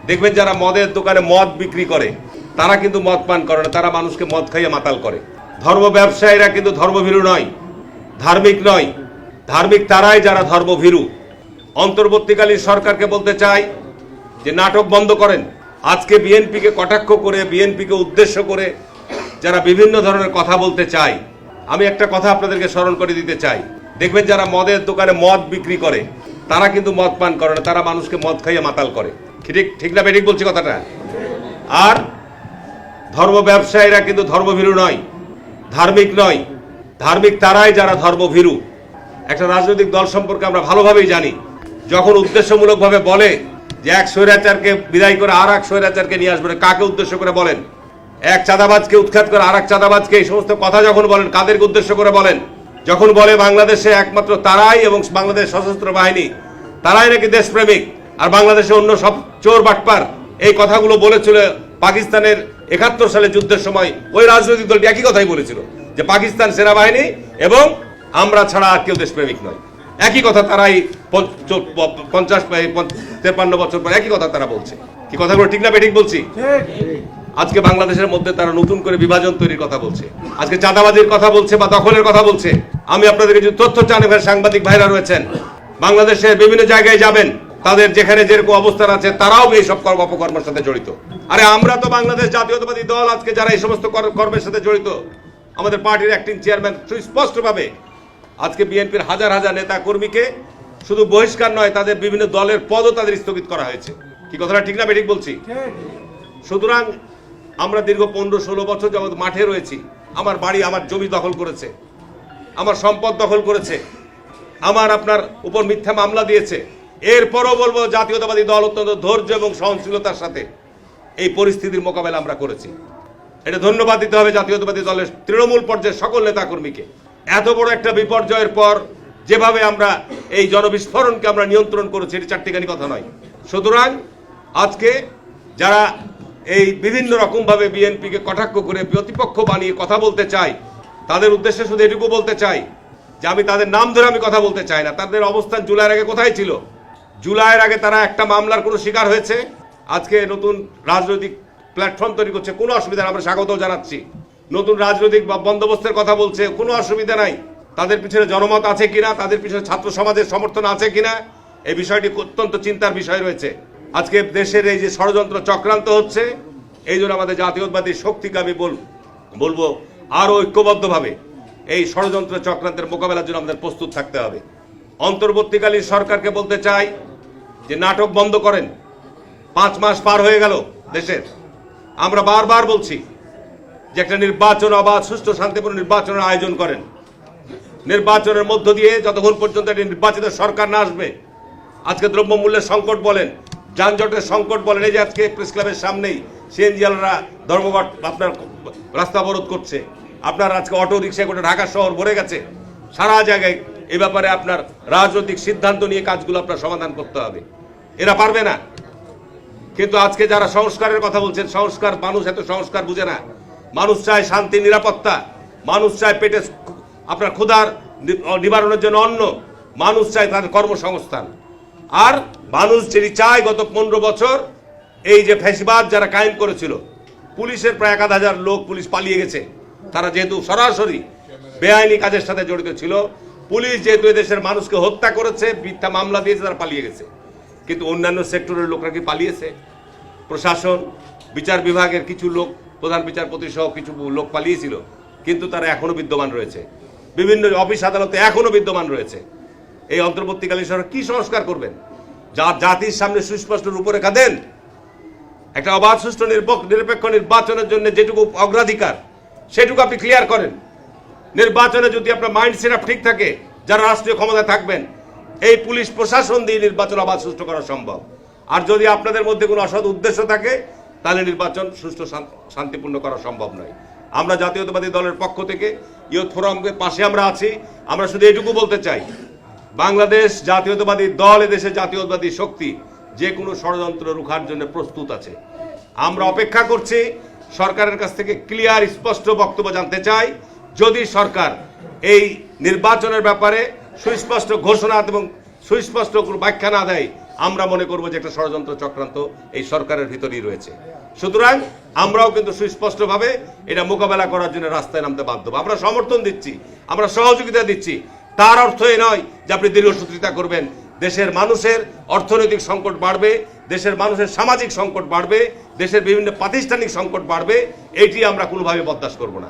দেখবেন যারা মদের দোকানে মদ বিক্রি করে তারা কিন্তু মদ পান করে না, তারা মানুষকে মদ খাইয়ে মাতাল করে। ধর্ম ব্যবসায়ীরা কিন্তু ধর্মভীরু নয়, ধার্মিক নয়। ধার্মিক তারাই যারা ধর্মভীরু। অন্তর্বর্তীকালীন সরকারকে বলতে চাই যে নাটক বন্ধ করেন। আজকে বিএনপিকে কটাক্ষ করে, বিএনপিকে উদ্দেশ্য করে যারা বিভিন্ন ধরনের কথা বলতে চায়, আমি একটা কথা আপনাদেরকে স্মরণ করে দিতে চাই। দেখবেন যারা মদের দোকানে মদ বিক্রি করে তারা কিন্তু মদ পান করে না, তারা মানুষকে মদ খাইয়ে মাতাল করে। ঠিক না বেঠিক বলছি কথাটা? আর ধর্ম ব্যবসায়ীরা কিন্তু ধর্মভীরু নয়, ধার্মিক নয়। ধার্মিক তারাই যারা ধর্মভীরু। একটা রাজনৈতিক দল সম্পর্কে আমরা ভালোভাবেই জানি, যখন উদ্দেশ্যমূলকভাবে বলে যে এক স্বৈরাচারকে বিদায় করে আর এক স্বৈরাচারকে নিয়ে আসবে, কাকে উদ্দেশ্য করে বলেন? এক চাঁদাবাজকে উৎখাত করে আর এক চাঁদাবাজকে, এই সমস্ত কথা যখন বলেন কাদেরকে উদ্দেশ্য করে বলেন? যখন বলে বাংলাদেশে একমাত্র তারাই এবং বাংলাদেশ সশস্ত্র বাহিনী তারাই নাকি দেশপ্রেমিক আর বাংলাদেশে অন্য সব চোর বাটপার, এই কথাগুলো বলেছিল পাকিস্তানের ৭১ সালে যুদ্ধের সময় ওই রাজনৈতিক দলটি একই কথাই বলেছিল যে পাকিস্তান সেনাবাহিনী এবং আমরা ছাড়া আর কেউ দেশপ্রেমিক নয়। একই কথা তারাই ৫০-৫৩ বছর পর একই কথা তারা বলছে। কি কথাগুলো ঠিক না বেঠিক বলছি? আজকে বাংলাদেশের মধ্যে তারা নতুন করে বিভাজন তৈরির কথা বলছে, আজকে চাঁদাবাজির কথা বলছে বা দখলের কথা বলছে। আমি আপনাদেরকে যদি তথ্য চান, এখানে সাংবাদিক ভাইরা রয়েছেন, বাংলাদেশের বিভিন্ন জায়গায় যাবেন, তাদের যেখানে যেরকম অবস্থান আছে তারাও এই সব অপকর্মের সাথে জড়িত। আরে আমরা তো বাংলাদেশ জাতীয়তাবাদী দল, আজকে যারা এই সমস্ত কর্মের সাথে জড়িত, আমাদের পার্টির অ্যাক্টিং চেয়ারম্যান সুস্পষ্টভাবে আজকে বিএনপির হাজার হাজার নেতা কর্মীকে শুধু বহিষ্কার নয়, তাদের বিভিন্ন দলের পদও তাদের স্থগিত করা হয়েছে। কি কথাটা ঠিক না বেঠিক বলছি? সুতরাং আমরা দীর্ঘ ১৫-১৬ বছর যাবত মাঠে রয়েছি। আমার বাড়ি, আমার জমি দখল করেছে, আমার সম্পদ দখল করেছে, আমার আপনার উপর মিথ্যা মামলা দিয়েছে। এরপরও বলবো জাতীয়তাবাদী দল অত্যন্ত ধৈর্য এবং সহনশীলতার সাথে এই পরিস্থিতির মোকাবেলা আমরা করেছি। এটা ধন্যবাদ দিতে হবে জাতীয়তাবাদী দলের তৃণমূল পর্যায়ের সকল নেতাকর্মীকে। এত বড় একটা বিপর্যয়ের পর যেভাবে আমরা এই জনবিস্ফোরণকে আমরা নিয়ন্ত্রণ করেছি, এটি চারটিখানি কথা নয়। সুতরাং আজকে যারা এই বিভিন্ন রকমভাবে বিএনপিকে কটাক্ষ করে প্রতিপক্ষ বানিয়ে কথা বলতে চাই, তাদের উদ্দেশ্যে শুধু এটুকু বলতে চাই যে আমি তাদের নাম ধরে আমি কথা বলতে চাই না। তাদের অবস্থান জুলাইয়ের আগে কোথায় ছিল? জুলাইয়ের আগে তারা একটা মামলার কোনো শিকার হয়েছে? আজকে নতুন রাজনৈতিক প্ল্যাটফর্ম তৈরি করছে, কোনো অসুবিধা নেই, আমরা স্বাগত জানাচ্ছি। নতুন রাজনৈতিক বা বন্দোবস্তের কথা বলছে, কোনো অসুবিধা নাই। তাদের পিছনে জনমত আছে কিনা, তাদের পিছনে ছাত্র সমাজের সমর্থন আছে কিনা, এই বিষয়টি অত্যন্ত চিন্তার বিষয় রয়েছে। আজকে দেশের এই যে ষড়যন্ত্র চক্রান্ত হচ্ছে, এই জন্য আমাদের জাতীয়তাবাদী শক্তিকে আমি বলবো আরো ঐক্যবদ্ধভাবে এই ষড়যন্ত্র চক্রান্তের মোকাবেলার জন্য আমাদের প্রস্তুত থাকতে হবে। অন্তর্বর্তীকালীন সরকারকে বলতে চাই যে নাটক বন্ধ করেন। ৫ মাস পার হয়ে গেল দেশের, আমরা বারবার বলছি যে একটা নির্বাচন, অবাধ সুষ্ঠু শান্তিপূর্ণ নির্বাচনের আয়োজন করেন। নির্বাচনের মধ্য দিয়ে যতক্ষণ পর্যন্ত একটি নির্বাচিত সরকার না আসবে, আজকে দ্রব্যমূল্যের সংকট বলেন, যানজটের সংকট বলেন, এই যে আজকে প্রেস ক্লাবের সামনেই সিএনজিওয়ালারা ধর্মঘট আপনার রাস্তা অবরোধ করছে, আপনার আজকে অটো রিক্সা করে ঢাকা শহর ভরে গেছে, সারা জায়গায় এ ব্যাপারে আপনার রাজনৈতিক সিদ্ধান্ত নিয়ে কাজগুলো আপনার সমাধান করতে হবে। এরা পারবে না। কিন্তু আজকে যারা সংস্কারের কথা বলছেন, সংস্কার, মানুষ এত সংস্কার বুঝে না। মানুষ চায় শান্তি, নিরাপত্তা, মানুষ চায় পেটে আপনার ক্ষুধার নিবারণের জন্য অন্ন, মানুষ চায় তাদের কর্মসংস্থান। আর মানুষ যেটি চায়, গত ১৫ বছর এই যে ফ্যাসিবাদ যারা কায়েম করেছিল, পুলিশের প্রায় ১,০০০ লোক পুলিশ পালিয়ে গেছে। তারা যেহেতু সরাসরি বেআইনি কাজের সাথে জড়িত ছিল, পুলিশ যেহেতু এদেশের মানুষকে হত্যা করেছে, মিথ্যা মামলা দিয়েছে, তারা পালিয়ে গেছে। কিন্তু অন্যান্য সেক্টরের লোকরা কি পালিয়েছে? প্রশাসন, বিচার বিভাগের কিছু লোক, প্রধান বিচারপতি সহ কিছু লোক পালিয়েছিল, কিন্তু তারা এখনো বিদ্যমান রয়েছে। বিভিন্ন অফিস আদালতে এখনো বিদ্যমান রয়েছে। এই অন্তর্বর্তীকালীন সরকার কি সংস্কার করবেন? জাতির সামনে সুস্পষ্ট রূপরেখা দেন। একটা অবাধ সুষ্ঠু নিরপেক্ষ নির্বাচনের জন্য যেটুকু অগ্রাধিকার, সেটুকু আপনি ক্লিয়ার করেন। নির্বাচনে যদি আপনার মাইন্ড সেট আপ ঠিক থাকে, যারা রাষ্ট্রীয় ক্ষমতায় থাকবেন, এই পুলিশ প্রশাসন দিয়ে নির্বাচন অবাধ সুষ্ঠু করা সম্ভব। আর যদি আপনাদের মধ্যে কোনো অসৎ উদ্দেশ্য থাকে, তাহলে নির্বাচন সুষ্ঠু শান্তিপূর্ণ করা সম্ভব নয়। আমরা জাতীয়তাবাদী দলের পক্ষ থেকে ইয়ুথ ফোরামের পাশে আমরা আছি। আমরা শুধু এটুকু বলতে চাই, বাংলাদেশ জাতীয়তাবাদী দল, এদেশে জাতীয়তাবাদী শক্তি যে কোনো ষড়যন্ত্র রুখার জন্য প্রস্তুত আছে। আমরা অপেক্ষা করছি সরকারের কাছ থেকে ক্লিয়ার স্পষ্ট বক্তব্য জানতে চাই। যদি সরকার এই নির্বাচনের ব্যাপারে সুস্পষ্ট ঘোষণা এবং সুস্পষ্ট কোনো ব্যাখ্যা না দেয়, আমরা মনে করব যে একটা ষড়যন্ত্র চক্রান্ত এই সরকারের ভিতরেই রয়েছে। সুতরাং আমরাও কিন্তু সুস্পষ্টভাবে এটা মোকাবেলা করার জন্য রাস্তায় নামতে বাধ্য। আমরা সমর্থন দিচ্ছি, আমরা সহযোগিতা দিচ্ছি, তার অর্থ এই নয় যে আপনি দীর্ঘসূত্রিতা করবেন। দেশের মানুষের অর্থনৈতিক সংকট বাড়বে, দেশের মানুষের সামাজিক সংকট বাড়বে, দেশের বিভিন্ন প্রাতিষ্ঠানিক সংকট বাড়বে, এটি আমরা কোনোভাবে বরদাস্ত করব না।